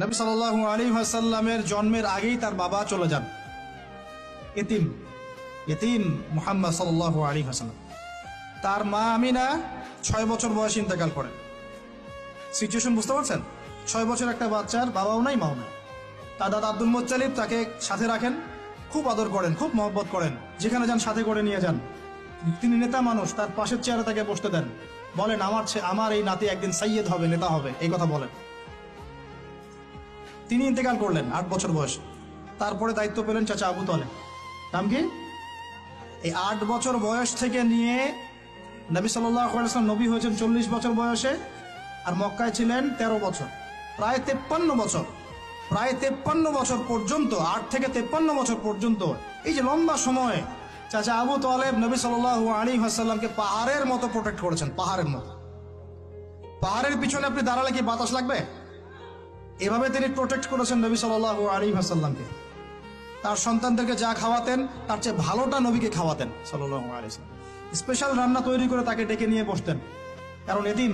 নবী সাল্লাল্লাহু আলাইহি ওয়াসাল্লামের জন্মের আগেই তার বাবা চলে যান, ইতিম মুহাম্মদ সাল্লাল্লাহু আলাইহি ওয়াসাল্লাম। তার মা আমিনা 6 বছর বয়সে ইন্তেকাল করেন। সিচুয়েশন বুঝতে পারছেন? 6 বছর একটা বাচ্চার বাবাও নাই মাও নাই। তার দাদা আব্দুল মুত্তালিব তাকে সাথে রাখেন, খুব আদর করেন, খুব মহব্বত করেন, যেখানে যান সাথে করে নিয়ে যান। তিনি নেতা মানুষ, তার পাশের চেয়ারে তাকে বসতে দেন, বলেন আমার এই নাতি একদিন সাইয়্যেদ হবে, নেতা হবে, এই কথা বলেন। তিনি ইন্তেকাল করলেন 8 বছর বয়সে। তারপরে দায়িত্ব পেলেন চাচা আবু তালেব। নাম কি? এই 8 বছর বয়স থেকে নিয়ে নবী সাল্লাল্লাহু আলাইহি ওয়াসাল্লাম নবী হয়েছেন 40 বছর বয়সে, আর মক্কায় ছিলেন 13 বছর, প্রায় 53 বছর। প্রায় 53 বছর পর্যন্ত, 8 থেকে 53 বছর পর্যন্ত, এই যে লম্বা সময় চাচা আবু তালেব নবী সাল্লাল্লাহু আলাইহি ওয়াসাল্লামকে পাহাড়ের মতো প্রোটেক্ট করেছেন, পাহাড়ের মতো। পাহাড়ের পিছনে আপনি দাঁড়ালে কি বাতাস লাগবে? এভাবে তিনি প্রোটেক্ট করেছেন নবী সাল্লাল্লাহু আলাইহি ওয়াসাল্লামকে। তার সন্তানদেরকে যা খাওয়াতেন তার চেয়ে ভালোটা নবীকে খাওয়াতেন সাল্লাল্লাহু আলাইহি ওয়াসাল্লাম। স্পেশাল রান্না তৈরি করে তাকে ডেকে নিয়ে বসতেন, কারণ এতিম।